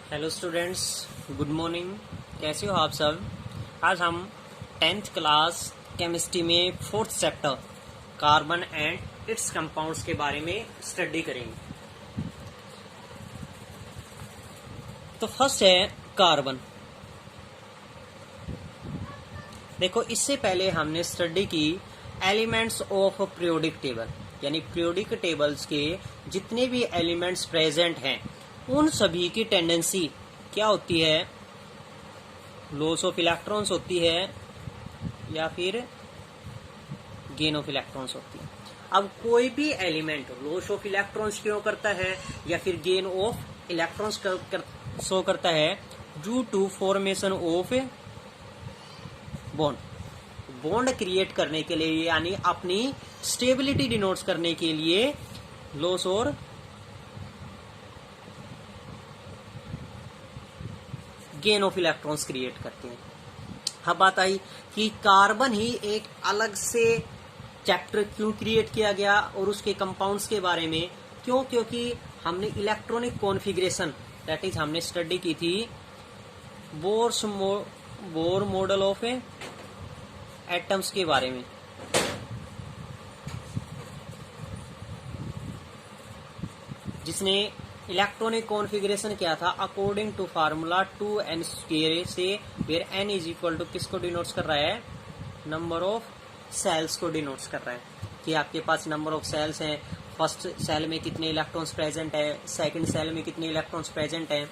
Hello students, good morning. कैसे हो आप सब। आज हम 10th क्लास केमिस्ट्री में 4th chapter carbon and it's compounds के बारे में स्टडी करेंगे। तो फर्स्ट है कार्बन। देखो, इससे पहले हमने स्टडी की एलिमेंट्स ऑफ पीरियोडिक टेबल, यानी पीरियोडिक टेबल्स के जितने भी एलिमेंट्स प्रेजेंट हैं उन सभी की टेंडेंसी क्या होती है, लॉस ऑफ इलेक्ट्रॉन्स होती है या फिर गेन ऑफ इलेक्ट्रॉन्स होती है। अब कोई भी एलिमेंट लॉस ऑफ इलेक्ट्रॉन्स क्यों करता है या फिर गेन ऑफ इलेक्ट्रॉन्स शो करता है, due to formation of bond create करने के लिए, यानी अपनी स्टेबिलिटी डिनोट्स करने के लिए लॉस और गेन ऑफ इलेक्ट्रॉन्स क्रिएट करते हैं। अब बात आई कि कार्बन ही एक अलग से चैप्टर क्यों क्रिएट किया गया और उसके कंपाउंड्स के बारे में क्यों, क्योंकि हमने इलेक्ट्रॉनिक कॉन्फ़िगरेशन दैट इज हमने स्टडी की थी बोर मॉडल ऑफ एटम्स के बारे में। जिसने इलेक्ट्रॉनिक कॉन्फ़िगरेशन क्या था, according to formula 2n square से, where n is equal to किसको डिनोट्स कर रहा है, नंबर ऑफ सेल्स को डिनोट्स कर रहा है कि आपके पास नंबर ऑफ सेल्स हैं, फर्स्ट सेल में कितने इलेक्ट्रॉन्स प्रेजेंट है, सेकंड सेल में कितने इलेक्ट्रॉन्स प्रेजेंट हैं।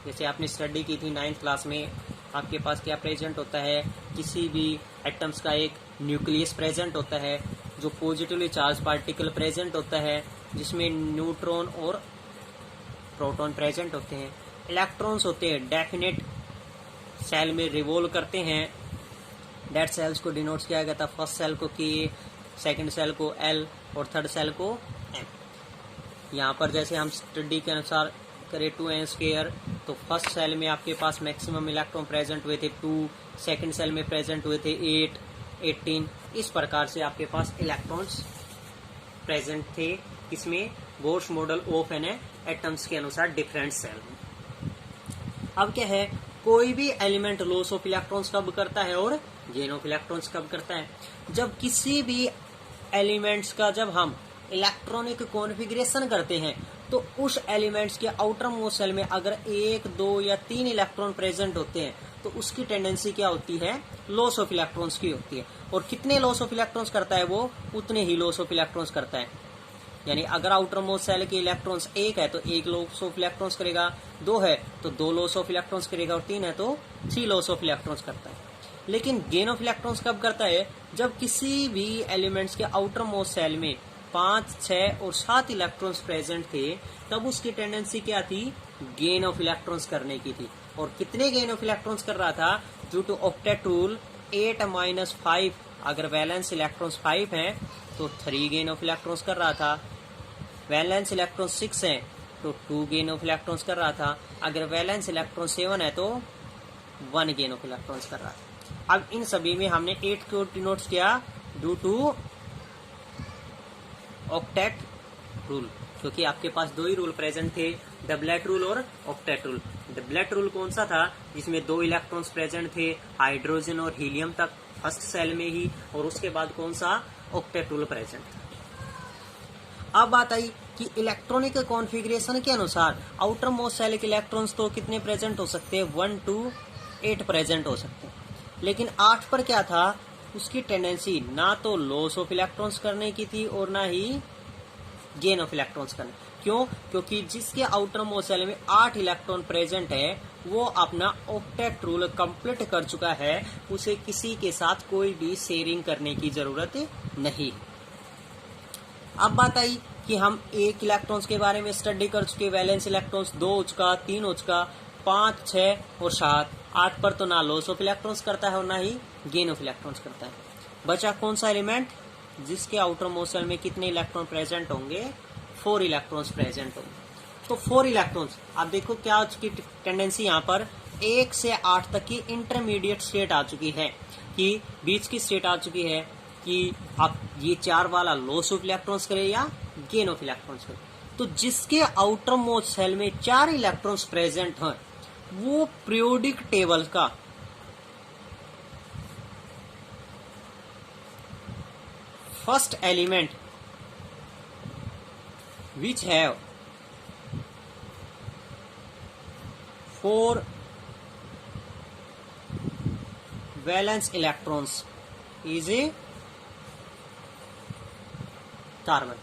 जैसे आपने स्टडी की थी 9th क्लास में, आपके पास क्या प्रेजेंट होता है, किसी भी एटम्स का एक न्यूक्लियस प्रेजेंट होता है जो पॉजिटिवली चार्ज पार्टिकल प्रेजेंट होता है, जिसमें न्यूट्रॉन और प्रोटॉन प्रेजेंट होते हैं। इलेक्ट्रॉन्स होते हैं डेफिनेट सेल में रिवॉल्व करते हैं, डेट सेल्स को डिनोट्स किया गया था, फर्स्ट सेल को K, सेकंड सेल को L और थर्ड सेल को M। यहाँ पर जैसे हम स्टडी के अनुसार करें 2n स्क्वायर, तो फर्स्ट सेल में आपके पास मैक्सिमम इलेक्ट्रॉन प्रेजेंट हुए थे 2, सेकंड सेल में प्रेजेंट हुए थे 8, 18। इस प्रकार से आपके पास इलेक्ट्रॉन्स प्रेजेंट थे, इसमें Bohr's model of an atoms के अनुसार डिफरेंट सेल में। अब क्या है, कोई भी एलिमेंट लॉस ऑफ इलेक्ट्रॉन्स कब करता है और गेन ऑफ इलेक्ट्रॉन्स कब करता है, जब किसी भी एलिमेंट्स का जब हम इलेक्ट्रॉनिक कॉन्फ़िगरेशन करते हैं तो उस एलिमेंट्स के आउटर मोस्ट सेल में अगर 1, 2 या 3 इलेक्ट्रॉन प्रेजेंट होते हैं तो उसकी टेंडेंसी क्या होती है, लॉस ऑफ इलेक्ट्रॉन्स की होती है। और कितने लॉस ऑफ इलेक्ट्रॉन्स करता है वो, उतने ही लॉस ऑफ इलेक्ट्रॉन्स करता है। यानी अगर आउटर मोस्ट सेल के इलेक्ट्रॉन्स 1 है तो 1 लॉस ऑफ इलेक्ट्रॉन्स करेगा, 2 है तो 2 लॉस ऑफ इलेक्ट्रॉन्स करेगा और 3 है तो 3 लॉस ऑफ इलेक्ट्रॉन्स करता है। लेकिन गेन ऑफ इलेक्ट्रॉन्स कब करता है, जब किसी भी एलिमेंट्स के आउटर मोस्ट सेल में 5, 6 और 7 इलेक्ट्रॉन्स प्रेजेंट थे, तब उसकी टेंडेंसी क्या थी, गेन ऑफ इलेक्ट्रॉन्स करने की थी। और कितने गेन ऑफ इलेक्ट्रॉन्स कर रहा था, ड्यू टू ऑक्टेट रूल 8-5, अगर वैलेंस इलेक्ट्रॉन्स 5 हैं तो 3 गेन ऑफ इलेक्ट्रॉन्स कर रहा था, वैलेंस इलेक्ट्रॉन 6 है तो 2 गेन ऑफ इलेक्ट्रॉन्स कर रहा था, अगर वैलेंस इलेक्ट्रॉन 7 है तो 1 गेन ऑफ इलेक्ट्रॉन्स कर रहा था। अब इन सभी में हमने 8 को डिनोट किया ड्यू टू ऑक्टेट रूल, क्योंकि आपके पास 2 ही रूल प्रेजेंट थे, डबलेट रूल और ऑक्टेट रूल। डबलेट रूल कौन सा था, जिसमें 2 इलेक्ट्रॉन्स प्रेजेंट थे हाइड्रोजन और हीलियम तक फर्स्ट सेल में ही, और उसके बाद कौन सा, ऑक्टेट रूल प्रेजेंट था। अब बात आई कि इलेक्ट्रॉनिक कॉन्फ़िगरेशन के अनुसार आउटर मोस्ट सेल के इलेक्ट्रॉन्स तो कितने प्रेजेंट हो सकते हैं, 1 to 8 प्रेजेंट हो सकते हैं। लेकिन 8 पर क्या था, उसकी टेंडेंसी ना तो लॉस ऑफ इलेक्ट्रॉन्स करने की थी और ना ही गेन ऑफ इलेक्ट्रॉन्स करने। क्यों, क्योंकि जिसके आउटर मोस्ट सेल में 8 इलेक्ट्रॉन प्रेजेंट है वो अपना ऑक्टेट रूल कंप्लीट कर चुका है, उसे किसी के साथ कोई भी शेयरिंग करने की जरूरत नहीं। अब बात आई कि हम 1 इलेक्ट्रॉन्स के बारे में स्टडी कर चुके, वैलेंस इलेक्ट्रॉन्स 2 हो चुका, 3 हो चुका, 5, 6 और 7। 8 पर तो ना लॉस ऑफ इलेक्ट्रॉन्स करता है और ना ही गेन ऑफ इलेक्ट्रॉन्स करता है। बचा कौन सा एलिमेंट, जिसके आउटर मोस्ट सेल में कितने इलेक्ट्रॉन प्रेजेंट होंगे, 4 इलेक्ट्रॉन्स प्रेजेंट होंगे। तो 4 इलेक्ट्रॉन्स, आप देखो क्या उसकी टेंडेंसी यहाँ पर 1 से 8 तक की इंटरमीडिएट स्टेट आ चुकी है, कि बीच की स्टेट आ चुकी है कि आप ये 4 वाला लॉस ऑफ इलेक्ट्रॉन्स करें या गेन ऑफ इलेक्ट्रॉन्स करें। तो जिसके आउटर मोस्ट सेल में 4 इलेक्ट्रॉन्स प्रेजेंट हैं वो पीरियोडिक टेबल का first element which have 4 valence electrons is a carbon.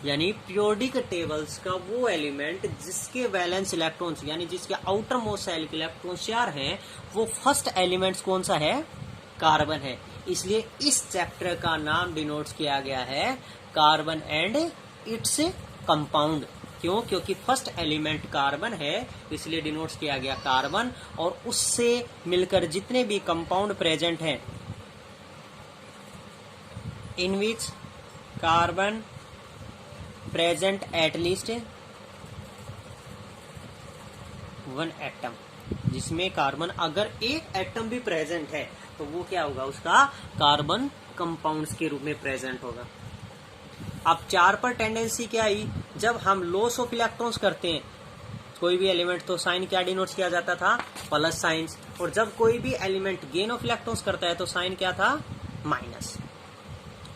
यानी पीरियोडिक टेबल्स का वो एलिमेंट जिसके वैलेंस इलेक्ट्रॉन्स यानी जिसके आउटर मोस्ट शेल के इलेक्ट्रॉन्स 4 हैं, वो फर्स्ट एलिमेंट कौन सा है? कार्बन है। इसलिए इस चैप्टर का नाम डिनोट किया गया है कार्बन एंड इट्स कंपाउंड। क्यों? क्योंकि फर्स्ट एलिमेंट कार्बन है, इसलिए डिनोट किया गया कार्बन, और उससे मिलकर जितने भी कंपाउंड प्रेजेंट हैं in which carbon present at least 1 atom, जिसमें कार्बन अगर एक एटम भी प्रेजेंट है तो वो क्या होगा? उसका कार्बन कंपाउंड्स के रूप में प्रेजेंट होगा। अब 4 पर टेंडेंसी क्या आई? जब हम लॉस ऑफ इलेक्ट्रॉन्स करते हैं कोई भी एलिमेंट, तो साइन क्या डिनोट किया जाता था? Plus sign. और जब कोई भी एलिमेंट गेन ऑफ इलेक्ट्रॉन्स करता है तो साइन क्या था? माइनस।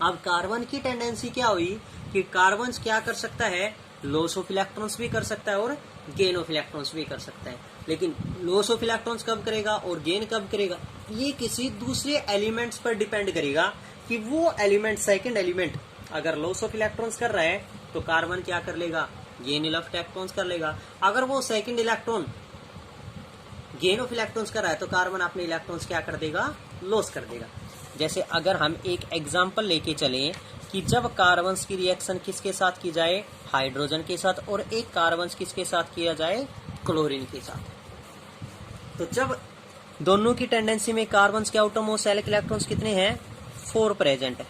अब कार्बन की टेंडेंसी क्या हुई कि कार्बन क्या कर सकता है? लॉस ऑफ इलेक्ट्रॉन्स भी कर सकता है और गेन ऑफ इलेक्ट्रॉन्स भी कर सकता है। लेकिन लॉस ऑफ इलेक्ट्रॉन्स कब करेगा और गेन कब करेगा? ये किसी दूसरे एलिमेंट्स पर डिपेंड करेगा कि वो एलिमेंट, सेकंड एलिमेंट अगर लॉस ऑफ इलेक्ट्रॉन्स कर रहा है तो कार्बन क्या कर लेगा? गेन ऑफ इलेक्ट्रॉन्स कर लेगा। अगर वो second electron gain of electrons कर रहा है तो कार्बन अपने इलेक्ट्रॉन्स क्या कर देगा? लॉस कर देगा। जैसे अगर हम एक एग्जांपल लेके चलें कि जब कार्बन की रिएक्शन किसके साथ की जाए? हाइड्रोजन के साथ, और एक कार्बन किसके साथ किया जाए? क्लोरीन के साथ। तो जब दोनों की टेंडेंसी में कार्बन के आउटर मोस्ट शेल के इलेक्ट्रॉन्स कितने हैं? 4 प्रेजेंट है।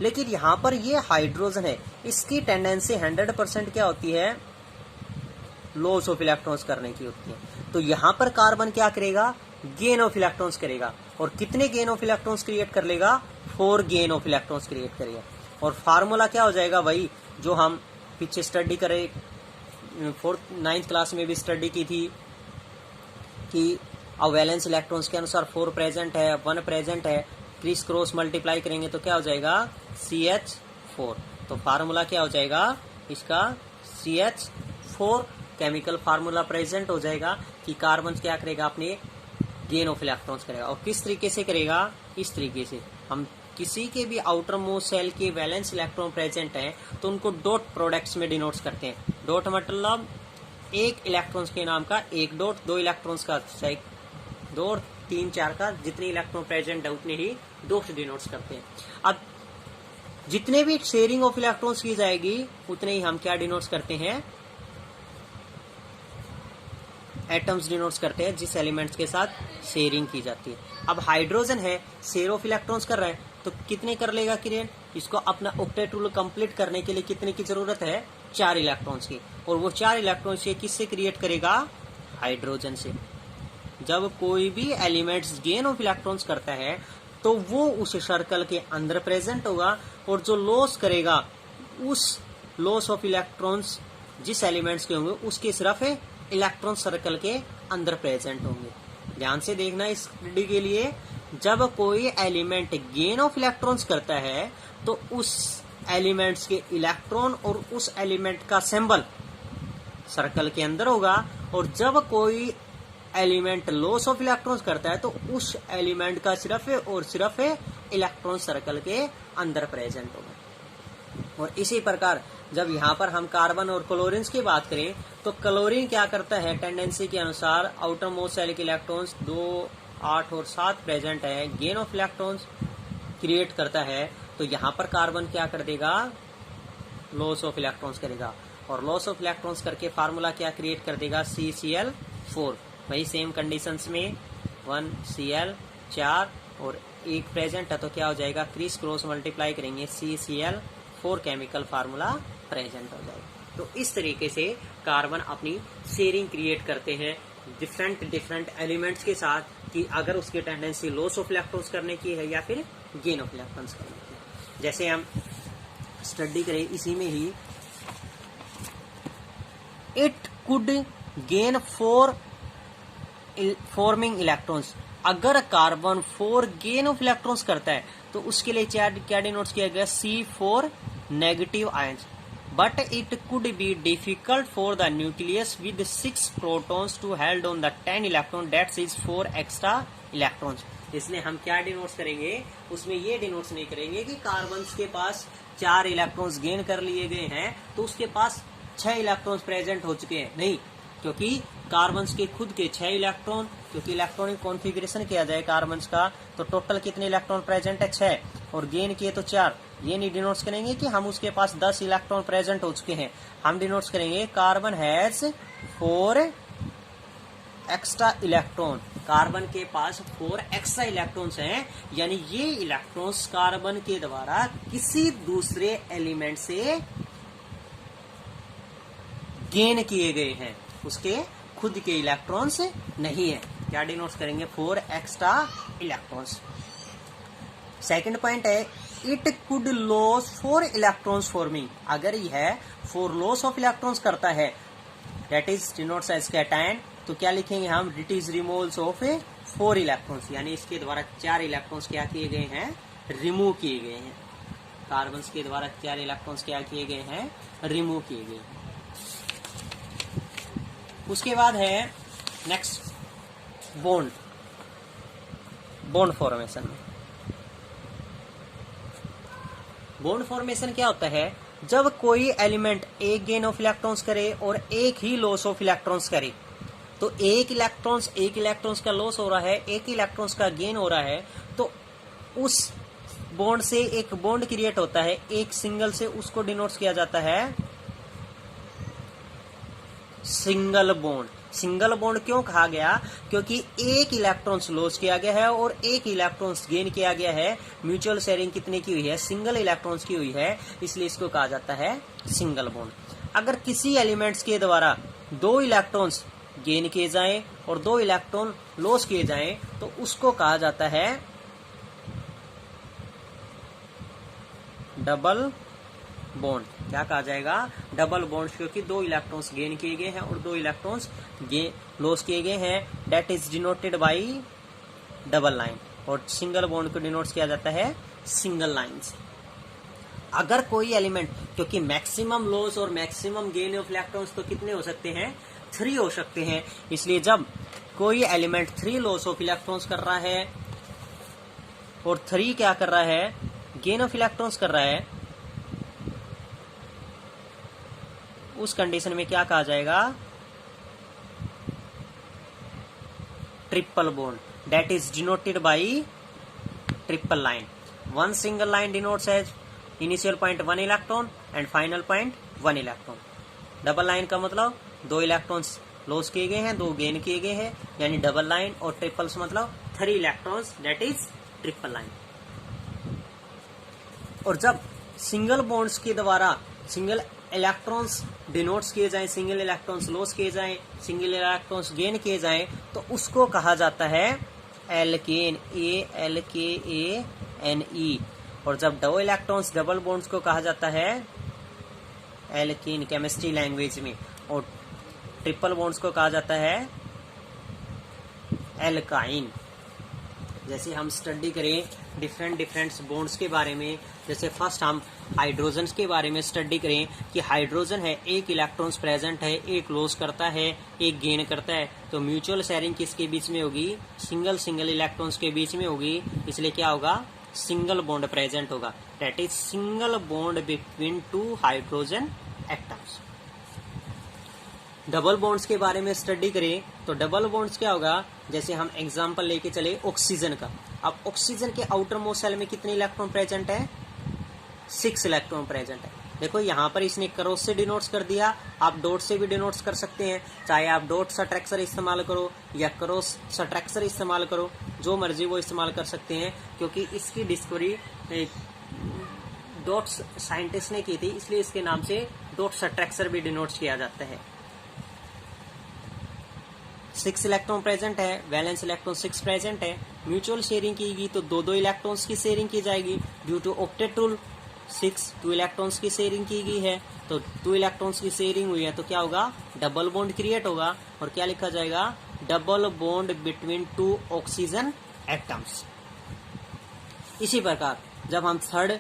लेकिन यहाँ पर ये हाइड्रोजन है, इसकी टेंडेंसी 100% क्या होती है? लॉस ऑफ इलेक्ट्रॉन्स करने की होती है। तो यहाँ पर कार्बन क्या करेगा? गेन ऑफ इलेक्ट्रॉन्स करेगा। और कितने गेन ऑफ इलेक्ट्रॉन्स क्रिएट कर लेगा? 4 गेन ऑफ इलेक्ट्रॉन्स क्रिएट करेगा। और फार्मूला क्या हो जाएगा? वही जो हम पीछे स्टडी करे, 9th क्लास में भी स्टडी की थी कि वैलेंस इलेक्ट्रॉन्स के अनुसार 4 प्रेजेंट है, 1 प्रेजेंट है, क्रिस क्रॉस मल्टीप्लाई करेंगे तो क्या हो जाएगा? CH4। तो फार्मूला क्या हो जाएगा इसका? CH4 केमिकल फार्मूला प्रेजेंट हो जाएगा कि कार्बन क्या करेगा? अपने गेन ऑफ इलेक्ट्रॉन्स करेगा। और किस तरीके से करेगा? इस तरीके से हम किसी के भी आउटर मोस्ट शेल के वैलेंस इलेक्ट्रॉन प्रेजेंट हैं तो उनको डॉट प्रोडक्ट्स में डिनोट करते हैं। डॉट मतलब एक इलेक्ट्रॉन्स के नाम का एक डॉट, 2 इलेक्ट्रॉन्स का 2, 3, 4 का जितने इलेक्ट्रॉन प्रेजेंट है उतने ही डॉट डिनोट करते हैं। अब जितने भी शेयरिंग ऑफ इलेक्ट्रॉन्स की जाएगी उतने ही हम क्या डिनोट करते हैं? एटम्स डिनोट करते हैं, जिस एलिमेंट्स के साथ शेयरिंग की जाती है। अब हाइड्रोजन है, शेयर ऑफ इलेक्ट्रॉन्स कर रहा है, तो कितने कर लेगा किरण? इसको अपना ऑक्टेट रूल कंप्लीट करने के लिए कितने की जरूरत है? 4 इलेक्ट्रॉन्स की। और वो 4 इलेक्ट्रॉन्स ये किससे क्रिएट करेगा? हाइड्रोजन से। जब कोई भी एलिमेंट्स गेन ऑफ इलेक्ट्रॉन्स करता है तो वो उस सर्कल के अंदर प्रेजेंट होगा, और जो लॉस करेगा उस लॉस ऑफ इलेक्ट्रॉन्स जिस एलिमेंट्स के होंगे उसके सिर्फ इलेक्ट्रॉन सर्कल के अंदर प्रेजेंट होंगे। ध्यान से देखना इस स्टडी के लिए, जब कोई एलिमेंट गेन ऑफ इलेक्ट्रॉन्स करता है तो उस एलिमेंट्स के इलेक्ट्रॉन और उस एलिमेंट का सिंबल सर्कल के अंदर होगा, और जब कोई एलिमेंट लॉस ऑफ इलेक्ट्रॉन्स करता है तो उस एलिमेंट का सिर्फ और सिर्फ इलेक्ट्रॉन सर्कल के अंदर प्रेजेंट होगा। और इसी प्रकार जब यहाँ पर हम कार्बन और क्लोरीन की बात करें तो क्लोरीन क्या करता है? टेंडेंसी के अनुसार आउटर मोस्ट शेल के इलेक्ट्रॉन्स 2, 8 और 7 प्रेजेंट है, गेन ऑफ इलेक्ट्रॉन्स क्रिएट करता है। तो यहाँ पर कार्बन क्या कर देगा? लॉस ऑफ इलेक्ट्रॉन्स करेगा, और लॉस ऑफ इलेक्ट्रॉन्स करके फार्मूला क्या क्रिएट कर देगा? CCl4। वही सेम कंडीशंस में 1 Cl 4 और 1 प्रेजेंट है तो क्या हो जाएगा? क्रिस क्रॉस मल्टीप्लाई करेंगे, CCl4 केमिकल फार्मूला प्रेजेंट हो जाएगा। तो इस तरीके से कार्बन अपनी शेयरिंग क्रिएट करते हैं डिफरेंट एलिमेंट्स के साथ, कि अगर उसकी टेंडेंसी लॉस ऑफ इलेक्ट्रॉन्स करने की है या फिर गेन ऑफ इलेक्ट्रॉन्स करने की है। जैसे हम स्टडी करें इसी में ही, it could gain 4 forming electrons, अगर कार्बन 4 गेन ऑफ इलेक्ट्रॉन्स करता है तो उसके लिए क्या डिनोट किया गया, C4 negative ions, but it could be difficult for the nucleus with 6 protons to held on the 10 electron, that's is 4 extra electrons. इसलिए हम क्या डिनोट्स करेंगे, उसमें ये डिनोट्स नहीं करेंगे कि कार्बन के पास 4 इलेक्ट्रॉन्स गेन कर लिए गए हैं तो उसके पास 6 इलेक्ट्रॉन्स प्रेजेंट हो चुके हैं, नहीं, क्योंकि कार्बन के खुद के 6 इलेक्ट्रॉन, क्योंकि इलेक्ट्रॉनिक कॉन्फ़िगरेशन किया जाए कार्बन का तो टोटल कितने इलेक्ट्रॉन प्रेजेंट है, 6, और गेन किए तो 4। ये नहीं डिनोट्स करेंगे कि हम उसके पास 10 इलेक्ट्रॉन प्रेजेंट हो चुके हैं, हम डिनोट्स करेंगे carbon has 4 extra electron, carbon के पास 4 एक्स्ट्रा इलेक्ट्रॉन्स हैं, यानी ये इलेक्ट्रॉन्स कार्बन के द्वारा किसी दूसरे एलिमेंट से गेन किए गए हैं, उसके खुद के इलेक्ट्रॉन्स नहीं है। क्या डिनोट्स करेंगे, 4 एक्स्ट्रा इलेक्ट्रॉन्स। सेकंड पॉइंट है it could loss 4 electrons forming, अगर यह 4 लॉस ऑफ इलेक्ट्रॉन्स करता है that is denotes as cation, तो क्या लिखेंगे हम, it is removals of 4 electrons, यानी इसके द्वारा 4 इलेक्ट्रॉन्स क्या किए गए हैं, रिमूव किए गए हैं, कार्बन के द्वारा 4 इलेक्ट्रॉन्स क्या किए गए हैं, रिमूव किए गए हैं। उसके बाद है next bond formation. Bond formation क्या होता है, जब कोई एलिमेंट एक गेन ऑफ इलेक्ट्रॉन्स करे और एक ही लॉस ऑफ इलेक्ट्रॉन्स करे, तो एक इलेक्ट्रॉन्स का लॉस हो रहा है, एक इलेक्ट्रॉन्स का गेन हो रहा है, तो उस बॉन्ड से एक बॉन्ड क्रिएट होता है एक सिंगल से, उसको डिनोट किया जाता है सिंगल बॉन्ड। सिंगल बॉन्ड क्यों कहा गया, क्योंकि एक इलेक्ट्रॉन्स लॉस किया गया है और एक इलेक्ट्रॉन्स गेन किया गया है, म्यूचुअल शेयरिंग कितने की हुई है, सिंगल इलेक्ट्रॉन्स की हुई है, इसलिए इसको कहा जाता है सिंगल बॉन्ड। अगर किसी एलिमेंट्स के द्वारा 2 इलेक्ट्रॉन्स गेन किए जाएं और 2 इलेक्ट्रॉन लॉस किए जाएं तो उसको कहा जाता है डबल बॉन्ड। क्या कहा जाएगा, डबल बॉन्ड, क्योंकि 2 इलेक्ट्रॉन्स गेन किए गए हैं और 2 इलेक्ट्रॉन्स लॉस किए गए हैं, that is denoted bye double line, और सिंगल बॉन्ड को डिनोट किया जाता है सिंगल लाइन से। अगर कोई एलिमेंट, क्योंकि मैक्सिमम लॉस और मैक्सिमम गेन ऑफ इलेक्ट्रॉन्स तो कितने हो सकते हैं, 3 हो सकते हैं, इसलिए जब कोई एलिमेंट 3 लॉस ऑफ इलेक्ट्रॉन्स कर रहा है और 3 क्या कर रहा है, गेन ऑफ इलेक्ट्रॉन्स कर रहा है, उस कंडीशन में क्या कहा जाएगा, triple bond, that is denoted by triple line. One single line denotes as initial point 1 electron and final point 1 electron. Double line का मतलब 2 इलेक्ट्रॉन्स लॉस किए गए हैं, 2 गेन किए गए हैं, यानी डबल लाइन, और ट्रिपल्स मतलब 3 electrons, that is triple line. और जब सिंगल बॉन्ड्स के द्वारा सिंगल इलेक्ट्रॉन्स डिनोट्स किए जाएं, सिंगल इलेक्ट्रॉन्स लॉस किए जाएं, सिंगल इलेक्ट्रॉन्स गेन किए जाएं, तो उसको कहा जाता है एल्केन, ALKANE। और जब 2 इलेक्ट्रॉन्स डबल बॉन्ड्स को कहा जाता है एल्केन केमिस्ट्री लैंग्वेज में, और ट्रिपल बॉन्ड्स को कहा जाता है एल्काइन। जैसे हम स्टडी करें डिफरेंट बॉन्ड्स के बारे में, जैसे फर्स्ट हम हाइड्रोजन के बारे में स्टडी करें कि हाइड्रोजन है, एक इलेक्ट्रॉन्स प्रेजेंट है, एक लॉस करता है, एक गेन करता है, तो म्यूचुअल शेयरिंग किसके बीच में होगी, सिंगल इलेक्ट्रॉन्स के बीच में होगी, इसलिए क्या होगा, सिंगल बॉन्ड प्रेजेंट होगा, that is single bond between 2 hydrogen atoms. Double bonds के बारे में स्टडी करें तो डबल बॉन्ड्स क्या होगा, जैसे हम एग्जांपल लेके चले ऑक्सीजन का। अब ऑक्सीजन के आउटर मोस्ट सेल में कितने इलेक्ट्रॉन प्रेजेंट है, 6 इलेक्ट्रॉन प्रेजेंट है। देखो यहाँ पर इसने क्रॉस से डिनोट्स कर दिया, आप डॉट से भी डिनोट्स कर सकते हैं, चाहे आप डॉट सब्ट्रैक्टर इस्तेमाल करो या क्रॉस सब्ट्रैक्टर इस्तेमाल करो, जो मर्जी वो इस्तेमाल कर सकते हैं, क्योंकि इसकी डिस्कवरी डॉट साइंटिस्ट ने की थी, इसलिए इसके नाम से डॉट सब्ट्रैक्टर भी डिनोट्स किया जाता है। 6 इलेक्ट्रॉन प्रेजेंट है, वैलेंस इलेक्ट्रॉन 6 प्रेजेंट है, म्यूचुअल शेयरिंग की तो 2 इलेक्ट्रॉन्स की शेयरिंग की जाएगी, due to octet rule 2 electrons की शेयरिंग की गई है, तो 2 इलेक्ट्रॉन्स की शेयरिंग हुई है तो क्या होगा, डबल बॉन्ड क्रिएट होगा, और क्या लिखा जाएगा, double bond between two oxygen atoms. इसी प्रकार जब हम थर्ड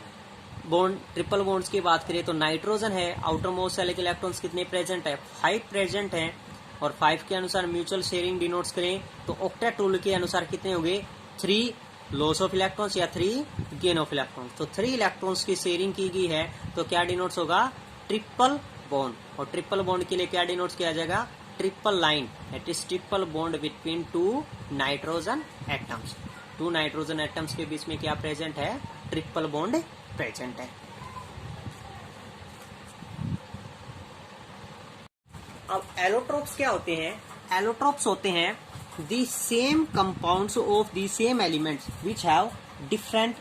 बॉन्ड ट्रिपल बॉन्ड्स की बात करें तो नाइट्रोजन है, आउटर मोस्ट शेल के इलेक्ट्रॉन्स कितने प्रेजेंट है, 5 प्रेजेंट हैं, और 5 के अनुसार म्यूचुअल शेयरिंग डिनोट्स करें तो ऑक्टेट रूल के अनुसार कितने होंगे, 3 लॉस ऑफ इलेक्ट्रॉन्स या 3 गेन ऑफ इलेक्ट्रॉन्स। तो 3 इलेक्ट्रॉन्स की शेयरिंग की गई है तो क्या डिनोट्स होगा, ट्रिपल बॉन्ड। और ट्रिपल बॉन्ड के लिए क्या डिनोट्स किया जाएगा, triple line, it is triple bond between 2 nitrogen atoms. 2 nitrogen atoms के बीच में क्या प्रेजेंट है, ट्रिपल बॉन्ड प्रेजेंट है। अब एलोट्रोप्स क्या होते हैं, एलोट्रोप्स होते हैं the same compounds of the same elements which have different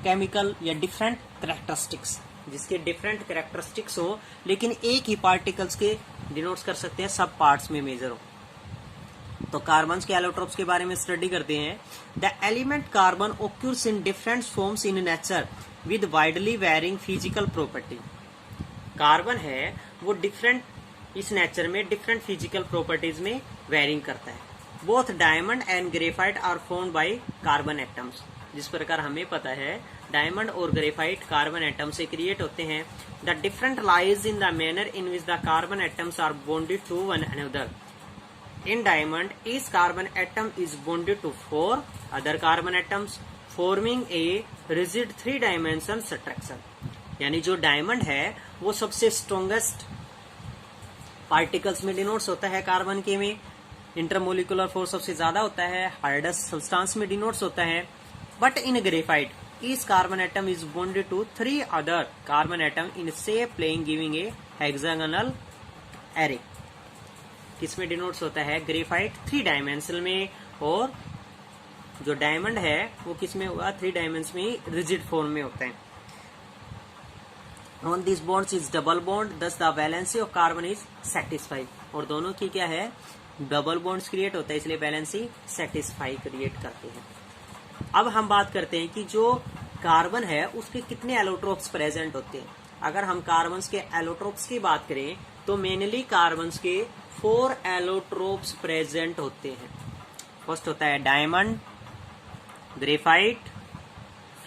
chemical या डिफरेंट कैरेक्टरिस्टिक्स, जिसके डिफरेंट कैरेक्टरिस्टिक्स हो लेकिन एक ही पार्टिकल्स के डिनोट्स कर सकते हैं, सब पार्ट्स में मेजर हो। तो कार्बन के एलोट्रोप्स के बारे में स्टडी करते हैं। The element carbon occurs in different forms in nature with widely varying physical property. Carbon है वो डिफरेंट इस नेचर में डिफरेंट फिजिकल प्रॉपर्टीज में वेरिंग करता है। Both diamond and graphite are formed by carbon atoms. जिस प्रकार हमें पता है डायमंड और ग्रेफाइट कार्बन एटम से क्रिएट होते हैं। The different lies in the manner in which the carbon atoms are bonded to one another. In diamond, each carbon atom is bonded to 4 other carbon atoms, forming a rigid 3-dimensional structure. यानी जो diamond है वो सबसे strongest particles में denotes होता है carbon के में, इंटरमोलिकुलर फोर्स सबसे ज्यादा होता है, हार्डेस्ट सब्सटेंस में डिनोट्स होता है। But in graphite each carbon atom is bonded to 3 other carbon atom in shape plane giving a hexagonal array. किसमें डिनोट्स होता है, ग्रेफाइट 3 डायमेंशनल में, और जो डायमंड है वो किसमें होगा, 3 डायमेंशन में रिजिड फॉर्म में होता है। On this bonds is double bond, thus the valency of carbon is satisfied. और दोनों की क्या है, डबल बॉन्ड्स क्रिएट होता है, इसलिए वैलेंसी सेटिस्फाई क्रिएट करते हैं। अब हम बात करते हैं कि जो कार्बन है उसके कितने एलोट्रोप्स प्रेजेंट होते हैं। अगर हम कार्बन के एलोट्रोप्स की बात करें तो मेनली कार्बन के 4 एलोट्रोप्स प्रेजेंट होते हैं। फर्स्ट होता है डायमंड, ग्रेफाइट,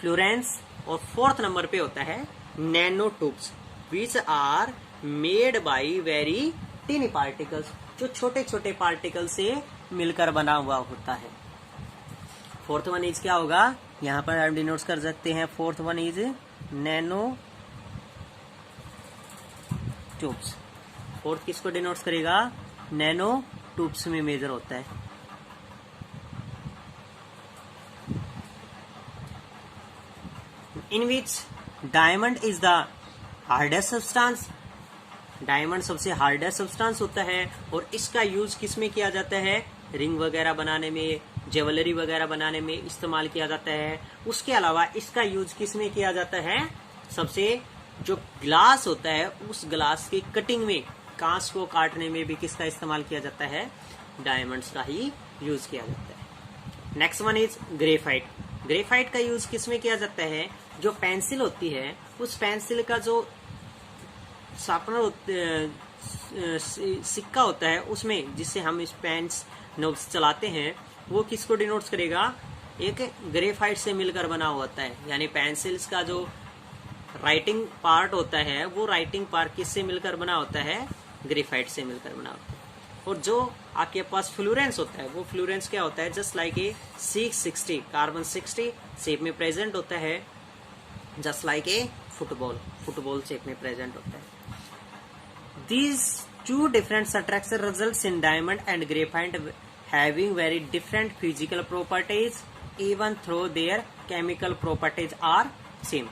फ्लोरेंस, और 4th नंबर पे होता है nano tubes which are made by very tiny particles, जो छोटे छोटे पार्टिकल से मिलकर बना हुआ होता है। 4th वन इज क्या होगा, यहाँ पर हम डिनोट्स कर सकते हैं, 4th one is nano tubes. 4th किसको डिनोट्स करेगा, नैनो ट्यूब्स में मेजर होता है। In which diamond is the hardest substance, diamond सबसे हार्डेस्ट सब्सटेंस होता है, और इसका यूज किस में किया जाता है, रिंग वगैरह बनाने में, ज्वेलरी वगैरह बनाने में इस्तेमाल किया जाता है। उसके अलावा इसका यूज किस में किया जाता है, सबसे जो ग्लास होता है उस ग्लास की कटिंग में, कांच को काटने में भी किसका इस्तेमाल किया जाता है, डायमंड्स का ही यूज किया जाता है। Next one is graphite. Graphite का यूज किस में किया जाता है, जो पेंसिल होती है उस पेंसिल का जो शार्पनर सिक्का होता है उसमें, जिससे हम इस पेन्स नोब्स चलाते हैं, वो किसको डिनोट्स करेगा, एक ग्रेफाइट से मिलकर बना होता है। यानी पेंसिल्स का जो राइटिंग पार्ट होता है वो राइटिंग पार्ट किससे मिलकर बना होता है, ग्रेफाइट से मिलकर बना होता है। और जो आपके पास फ्लोरेंस होता है वो फ्लोरेंस क्या होता है, just like a 660 carbon 60 shape में प्रेजेंट होता है, just like a football shape में प्रेजेंट होता है। These two different structures results in diamond and graphite having very different physical properties even though their chemical properties are same.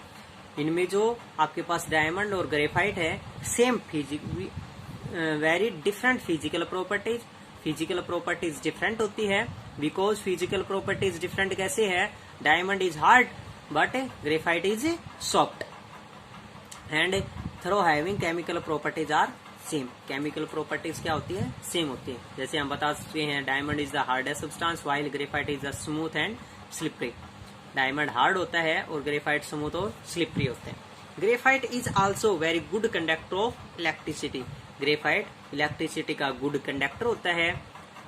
इनमें जो आपके पास डायमंड और ग्रेफाइट है same very different physical properties different होती है, बिकॉज फिजिकल प्रॉपर्टीज डिफरेंट कैसे है, diamond is hard but graphite is soft, and through having chemical properties are same. Chemical properties क्या होती है, सेम होती है। जैसे हम बता सकते हैं diamond is the hardest substance while graphite is the smooth and slippery. Diamond hard होता है और ग्रेफाइट स्मूथ और स्लिपरी होते हैं। Graphite is also very good conductor of electricity. Graphite electricity का गुड कंडक्टर होता है।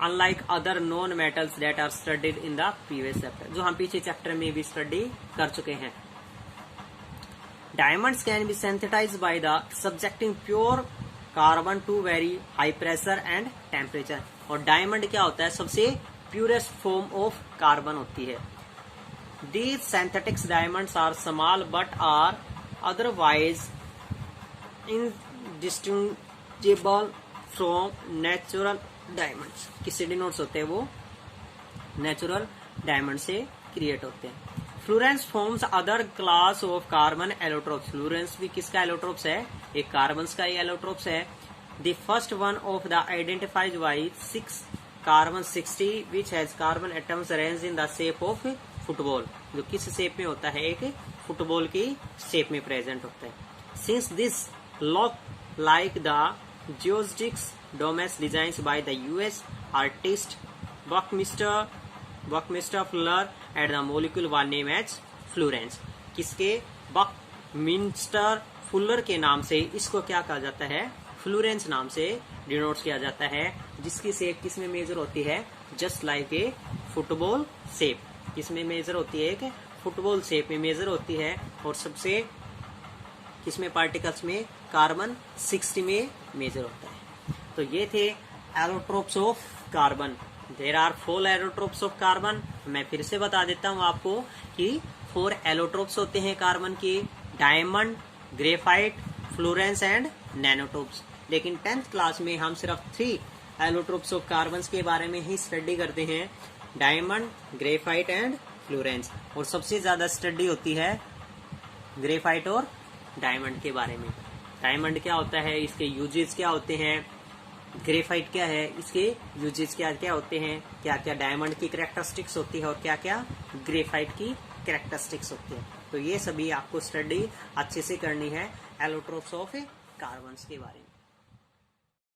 Unlike other non metals that are studied in the previous chapter, जो हम पीछे चैप्टर में भी स्टडी कर चुके हैं। Diamonds can be synthesized by the subjecting pure carbon to very high pressure and temperature. और डायमंड क्या होता है, सबसे प्यूरेस्ट फॉर्म ऑफ कार्बन होती है। These synthetics diamonds are small but are otherwise indistinguishable from natural diamonds. किससे denotes होते हैं, वो नेचुरल डायमंड से क्रिएट होते हैं। Fullerenes forms other class of carbon allotropes. Fullerenes भी किसका एलोट्रोप्स है, एक कार्बन का ही एलोट्रोप्स है। The first one of the identified by 6 carbon 60 which has carbon atoms arranged in the shape of football, जो किस शेप में होता है, एक फुटबॉल की शेप में प्रेजेंट होता है। Since this look like the geometrics domes designs by the US artist Buckminster Fuller at the molecule one name as fullerenes. किसके, बकमिस्टर फुलर के नाम से इसको क्या कहा जाता है, फ्लोरेंस नाम से डिनोट किया जाता है, जिसकी शेप किसमें मेजर होती है, just like a football shape. किसमें मेजर होती है, एक फुटबॉल शेप में मेजर होती है। और सबसे किसमें पार्टिकल्स में, कार्बन 60 में मेजर होता है। तो ये थे allotropes of carbon. There are 4 allotropes of carbon. मैं फिर से बता देता हूँ आपको कि 4 एलोट्रोप्स होते हैं कार्बन के, डायमंड, ग्रेफाइट, फ्लोरेंस एंड नैनोट्रोप्स। लेकिन 10th क्लास में हम सिर्फ 3 एलोट्रोप्स ऑफ कार्बन के बारे में ही स्टडी करते हैं, डायमंड, ग्रेफाइट एंड फ्लोरेंस। और सबसे ज्यादा स्टडी होती है ग्रेफाइट और डायमंड के बारे में। डायमंड क्या होता है, इसके यूजेस क्या होते हैं, ग्रेफाइट क्या है, इसके यूजेस क्या क्या होते हैं, क्या क्या डायमंड की कैरेक्टरिस्टिक्स होती है और क्या क्या ग्रेफाइट की कैरेक्टरिस्टिक्स होती है। तो ये सभी आपको स्टडी अच्छे से करनी है एलोट्रोप्स ऑफ कार्बन के बारे में।